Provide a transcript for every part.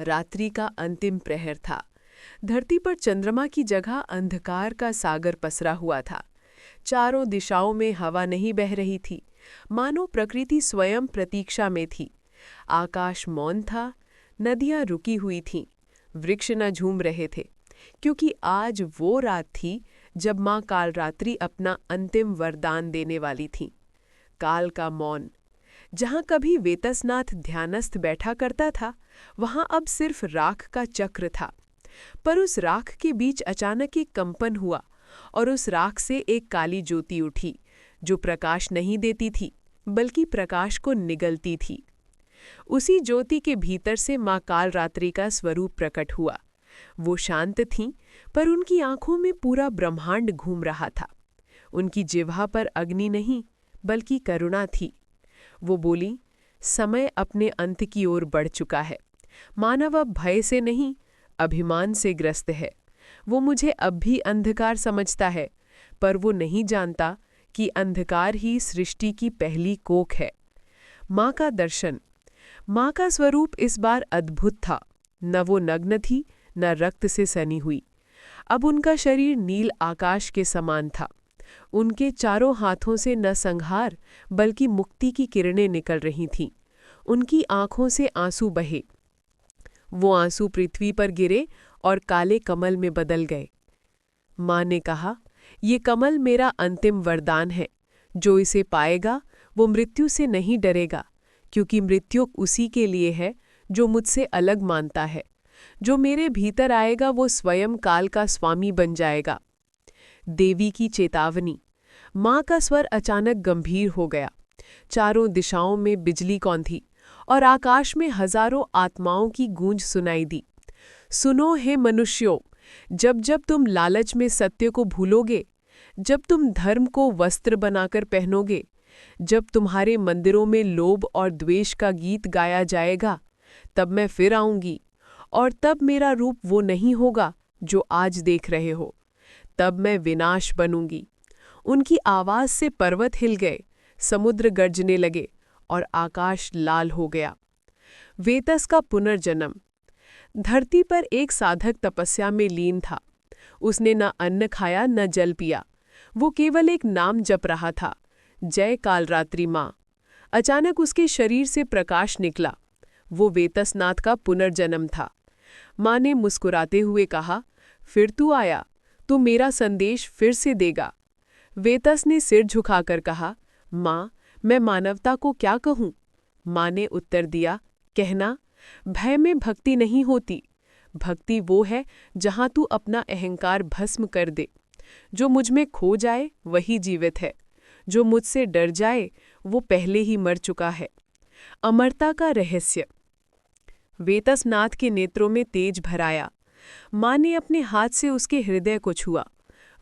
रात्रि का अंतिम प्रहर था। धरती पर चंद्रमा की जगह अंधकार का सागर पसरा हुआ था। चारों दिशाओं में हवा नहीं बह रही थी, मानो प्रकृति स्वयं प्रतीक्षा में थी। आकाश मौन था, नदियां रुकी हुई थीं, वृक्ष न झूम रहे थे, क्योंकि आज वो रात थी जब माँ कालरात्रि अपना अंतिम वरदान देने वाली थीं। काल का मौन। जहाँ कभी वेतसनाथ ध्यानस्थ बैठा करता था, वहाँ अब सिर्फ राख का चक्र था। पर उस राख के बीच अचानक एक कंपन हुआ और उस राख से एक काली ज्योति उठी, जो प्रकाश नहीं देती थी, बल्कि प्रकाश को निगलती थी। उसी ज्योति के भीतर से माँ कालरात्रि का स्वरूप प्रकट हुआ। वो शांत थीं, पर उनकी आंखों में पूरा ब्रह्मांड घूम रहा था। उनकी जिह्वा पर अग्नि नहीं, बल्कि करुणा थी। वो बोली, समय अपने अंत की ओर बढ़ चुका है। मानव अब भय से नहीं, अभिमान से ग्रस्त है। वो मुझे अब भी अंधकार समझता है, पर वो नहीं जानता कि अंधकार ही सृष्टि की पहली कोख है। माँ का दर्शन। माँ का स्वरूप इस बार अद्भुत था। न वो नग्न थी, न रक्त से सनी हुई। अब उनका शरीर नील आकाश के समान था। उनके चारों हाथों से न संहार, बल्कि मुक्ति की किरणें निकल रही थीं। उनकी आंखों से आंसू बहे। वो आंसू पृथ्वी पर गिरे और काले कमल में बदल गए। माँ ने कहा, ये कमल मेरा अंतिम वरदान है। जो इसे पाएगा वो मृत्यु से नहीं डरेगा, क्योंकि मृत्यु उसी के लिए है जो मुझसे अलग मानता है। जो मेरे भीतर आएगा वो स्वयं काल का स्वामी बन जाएगा। देवी की चेतावनी। माँ का स्वर अचानक गंभीर हो गया। चारों दिशाओं में बिजली कौंधी और आकाश में हजारों आत्माओं की गूंज सुनाई दी। सुनो हे मनुष्यों, जब जब तुम लालच में सत्य को भूलोगे, जब तुम धर्म को वस्त्र बनाकर पहनोगे, जब तुम्हारे मंदिरों में लोभ और द्वेष का गीत गाया जाएगा, तब मैं फिर आऊंगी। और तब मेरा रूप वो नहीं होगा जो आज देख रहे हो। तब मैं विनाश बनूंगी। उनकी आवाज से पर्वत हिल गए, समुद्र गर्जने लगे और आकाश लाल हो गया। वेतस का पुनर्जन्म। धरती पर एक साधक तपस्या में लीन था। उसने न अन्न खाया न जल पिया। वो केवल एक नाम जप रहा था, जय कालरात्रि माँ। अचानक उसके शरीर से प्रकाश निकला। वो वेतसनाथ का पुनर्जन्म था। माँ ने मुस्कुराते हुए कहा, फिर तू आया, तू मेरा संदेश फिर से देगा। वेतस ने सिर झुकाकर कहा, माँ, मैं मानवता को क्या कहूँ? माँ ने उत्तर दिया, कहना, भय में भक्ति नहीं होती। भक्ति वो है जहाँ तू अपना अहंकार भस्म कर दे। जो मुझ में खो जाए वही जीवित है। जो मुझसे डर जाए वो पहले ही मर चुका है। अमरता का रहस्य। वेतसनाथ के नेत्रों में तेज भर आया। माँ ने अपने हाथ से उसके हृदय को छुआ।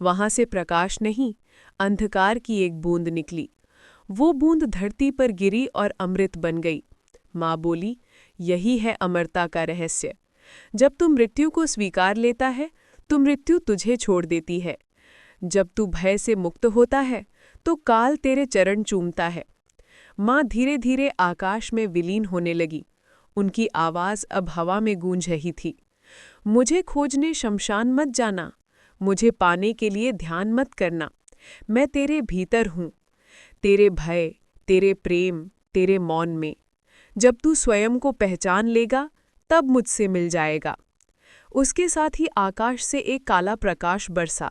वहां से प्रकाश नहीं, अंधकार की एक बूंद निकली। वो बूंद धरती पर गिरी और अमृत बन गई। माँ बोली, यही है अमरता का रहस्य। जब तू मृत्यु को स्वीकार लेता है तो मृत्यु तुझे छोड़ देती है। जब तू भय से मुक्त होता है तो काल तेरे चरण चूमता है। माँ धीरे धीरे आकाश में विलीन होने लगी। उनकी आवाज अब हवा में गूंज रही थी। मुझे खोजने शमशान मत जाना, मुझे पाने के लिए ध्यान मत करना। मैं तेरे भीतर हूँ, तेरे भय, तेरे प्रेम, तेरे मौन में। जब तू स्वयं को पहचान लेगा तब मुझसे मिल जाएगा। उसके साथ ही आकाश से एक काला प्रकाश बरसा।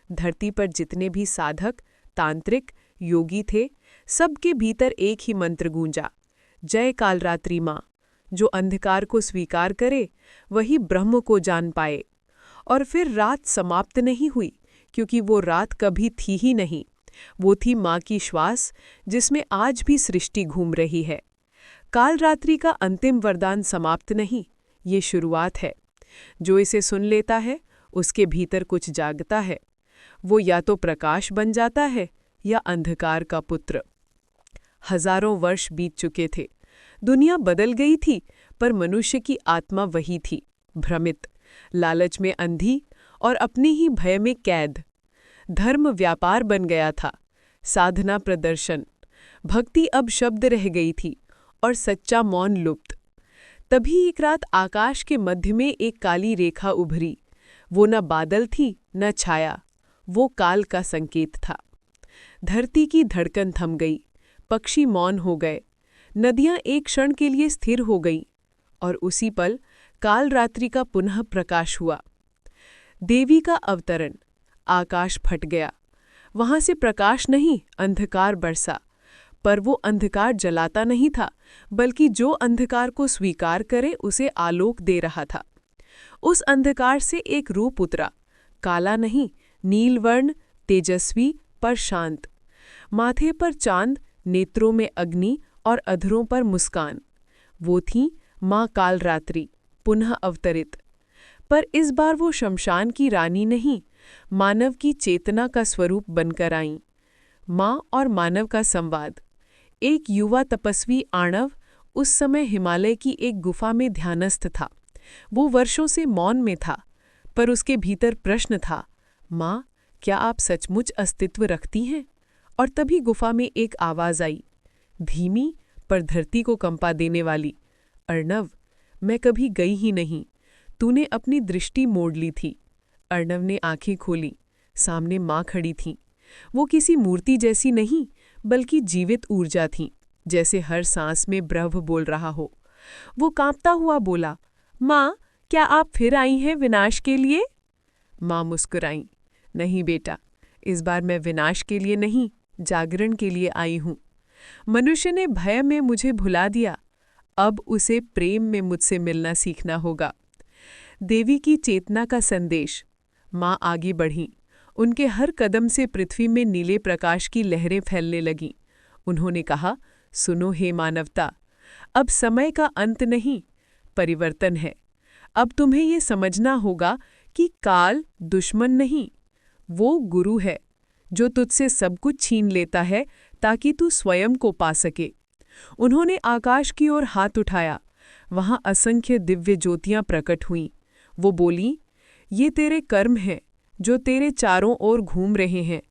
धरती पर जितने भी साधक, तांत्रिक, योगी थे, सबके भीतर एक ही मंत्र गूंजा, जय कालरात्रि माँ। जो अंधकार को स्वीकार करे वही ब्रह्म को जान पाए। और फिर रात समाप्त नहीं हुई, क्योंकि वो रात कभी थी ही नहीं। वो थी माँ की श्वास, जिसमें आज भी सृष्टि घूम रही है। कालरात्रि का अंतिम वरदान समाप्त नहीं, ये शुरुआत है। जो इसे सुन लेता है उसके भीतर कुछ जागता है। वो या तो प्रकाश बन जाता है या अंधकार का पुत्र। हजारों वर्ष बीत चुके थे। दुनिया बदल गई थी, पर मनुष्य की आत्मा वही थी, भ्रमित, लालच में अंधी और अपने ही भय में कैद। धर्म व्यापार बन गया था, साधना प्रदर्शन, भक्ति अब शब्द रह गई थी और सच्चा मौन लुप्त। तभी एक रात आकाश के मध्य में एक काली रेखा उभरी। वो न बादल थी न छाया, वो काल का संकेत था। धरती की धड़कन थम गई, पक्षी मौन हो गए, नदियां एक क्षण के लिए स्थिर हो गईं, और उसी पल काल रात्रि का पुनः प्रकाश हुआ। देवी का अवतरण। आकाश फट गया। वहां से प्रकाश नहीं, अंधकार बरसा। पर वो अंधकार जलाता नहीं था, बल्कि जो अंधकार को स्वीकार करे उसे आलोक दे रहा था। उस अंधकार से एक रूप उतरा, काला नहीं, नीलवर्ण, तेजस्वी पर शांत। माथे पर चांद, नेत्रों में अग्नि और अधरों पर मुस्कान। वो थी माँ कालरात्रि, पुनः अवतरित। पर इस बार वो शमशान की रानी नहीं, मानव की चेतना का स्वरूप बनकर आईं। माँ और मानव का संवाद। एक युवा तपस्वी आणव उस समय हिमालय की एक गुफा में ध्यानस्थ था। वो वर्षों से मौन में था, पर उसके भीतर प्रश्न था, माँ, क्या आप सचमुच अस्तित्व रखती हैं? और तभी गुफा में एक आवाज़ आई, धीमी पर धरती को कंपा देने वाली, अर्णव, मैं कभी गई ही नहीं, तूने अपनी दृष्टि मोड़ ली थी। अर्णव ने आंखें खोली, सामने माँ खड़ी थीं। वो किसी मूर्ति जैसी नहीं, बल्कि जीवित ऊर्जा थीं, जैसे हर सांस में ब्रह्म बोल रहा हो। वो कांपता हुआ बोला, माँ, क्या आप फिर आई हैं विनाश के लिए? माँ मुस्कुराईं, नहीं बेटा, इस बार मैं विनाश के लिए नहीं, जागरण के लिए आई हूँ। मनुष्य ने भय में मुझे भुला दिया, अब उसे प्रेम में मुझसे मिलना सीखना होगा। देवी की चेतना का संदेश। माँ आगे बढ़ीं। उनके हर कदम से पृथ्वी में नीले प्रकाश की लहरें फैलने लगीं। उन्होंने कहा, सुनो हे मानवता, अब समय का अंत नहीं, परिवर्तन है। अब तुम्हें ये समझना होगा कि काल दुश्मन नहीं, वो गुरु है, जो तुझसे सब कुछ छीन लेता है ताकि तू स्वयं को पा सके। उन्होंने आकाश की ओर हाथ उठाया। वहां असंख्य दिव्य ज्योतियां प्रकट हुईं। वो बोली, ये तेरे कर्म हैं, जो तेरे चारों ओर घूम रहे हैं।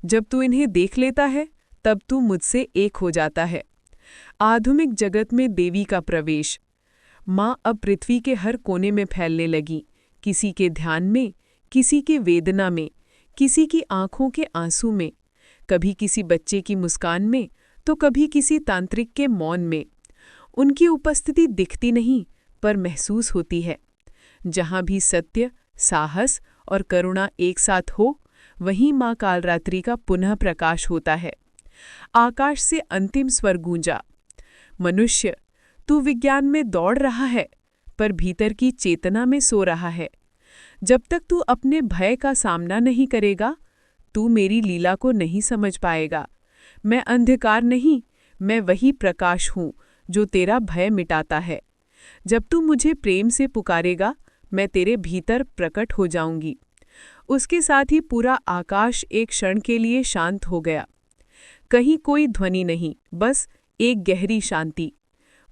जब तू इन्हें देख लेता है, तब तू मुझसे एक हो जाता है। आधुनिक जगत में देवी का प्रवेश। माँ अब पृथ्वी के हर कोने में फैलने लगी, किसी के ध्यान में, किसी के वेदना में, किसी की आंखों के आंसू में, कभी किसी बच्चे की मुस्कान में, तो कभी किसी तांत्रिक के मौन में। उनकी उपस्थिति दिखती नहीं, पर महसूस होती है। जहाँ भी सत्य, साहस और करुणा एक साथ हो, वहीं माँ कालरात्रि का पुनः प्रकाश होता है। आकाश से अंतिम स्वर गूंजा, मनुष्य, तू विज्ञान में दौड़ रहा है, पर भीतर की चेतना में सो रहा है। जब तक तू अपने भय का सामना नहीं करेगा, तू मेरी लीला को नहीं समझ पाएगा। मैं अंधकार नहीं, मैं वही प्रकाश हूँ जो तेरा भय मिटाता है। जब तू मुझे प्रेम से पुकारेगा, मैं तेरे भीतर प्रकट हो जाऊंगी। उसके साथ ही पूरा आकाश एक क्षण के लिए शांत हो गया। कहीं कोई ध्वनि नहीं, बस एक गहरी शांति।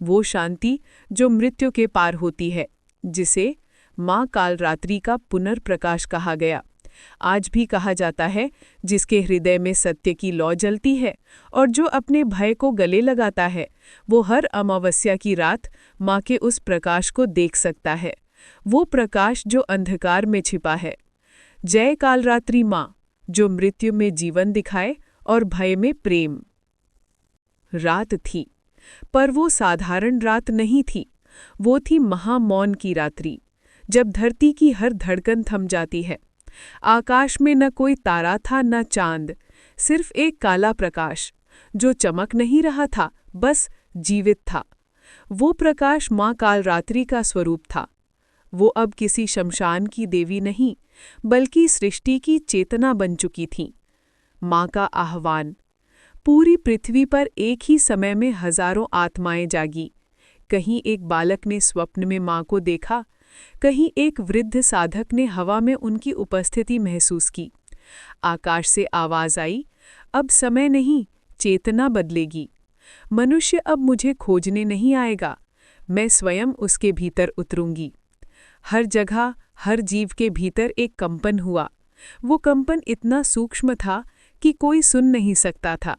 वो शांति जो मृत्यु के पार होती है, जिसे माँ कालरात्रि का पुनर्प्रकाश कहा गया। आज भी कहा जाता है, जिसके हृदय में सत्य की लौ जलती है और जो अपने भय को गले लगाता है, वो हर अमावस्या की रात माँ के उस प्रकाश को देख सकता है, वो प्रकाश जो अंधकार में छिपा है। जय कालरात्रि माँ, जो मृत्यु में जीवन दिखाए और भय में प्रेम। रात थी, पर वो साधारण रात नहीं थी। वो थी महामौन की रात्रि, जब धरती की हर धड़कन थम जाती है। आकाश में न कोई तारा था न चांद, सिर्फ एक काला प्रकाश जो चमक नहीं रहा था, बस जीवित था। वो प्रकाश माँ कालरात्रि का स्वरूप था। वो अब किसी शमशान की देवी नहीं, बल्कि सृष्टि की चेतना बन चुकी थी। माँ का आह्वान। पूरी पृथ्वी पर एक ही समय में हजारों आत्माएं जागी। कहीं एक बालक ने स्वप्न में माँ को देखा, कहीं एक वृद्ध साधक ने हवा में उनकी उपस्थिति महसूस की। आकाश से आवाज आई, अब समय नहीं, चेतना बदलेगी। मनुष्य अब मुझे खोजने नहीं आएगा, मैं स्वयं उसके भीतर उतरूंगी। हर जगह, हर जीव के भीतर एक कंपन हुआ। वो कंपन इतना सूक्ष्म था कि कोई सुन नहीं सकता था,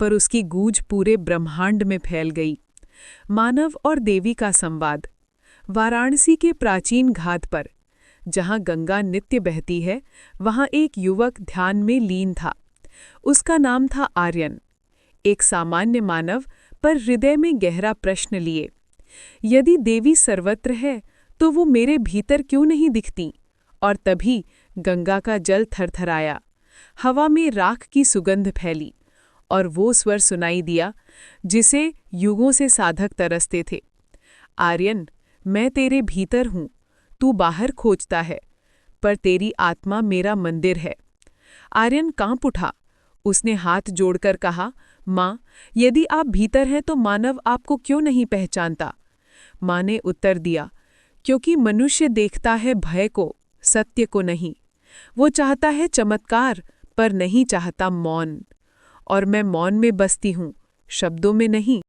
पर उसकी गूंज पूरे ब्रह्मांड में फैल गई। मानव और देवी का संवाद। वाराणसी के प्राचीन घाट पर, जहाँ गंगा नित्य बहती है, वहाँ एक युवक ध्यान में लीन था। उसका नाम था आर्यन, एक सामान्य मानव, पर हृदय में गहरा प्रश्न लिए। यदि देवी सर्वत्र है, तो वो मेरे भीतर क्यों नहीं दिखती? और तभी गंगा का जल थरथराया, हवा में राख की सुगंध फैली, और वो स्वर सुनाई दिया जिसे युगों से साधक तरसते थे। आर्यन, मैं तेरे भीतर हूँ, तू बाहर खोजता है, पर तेरी आत्मा मेरा मंदिर है। आर्यन कांप उठा। उसने हाथ जोड़कर कहा, माँ, यदि आप भीतर हैं तो मानव आपको क्यों नहीं पहचानता? माँ ने उत्तर दिया, क्योंकि मनुष्य देखता है भय को, सत्य को नहीं। वो चाहता है चमत्कार, पर नहीं चाहता मौन। और मैं मौन में बसती हूँ, शब्दों में नहीं।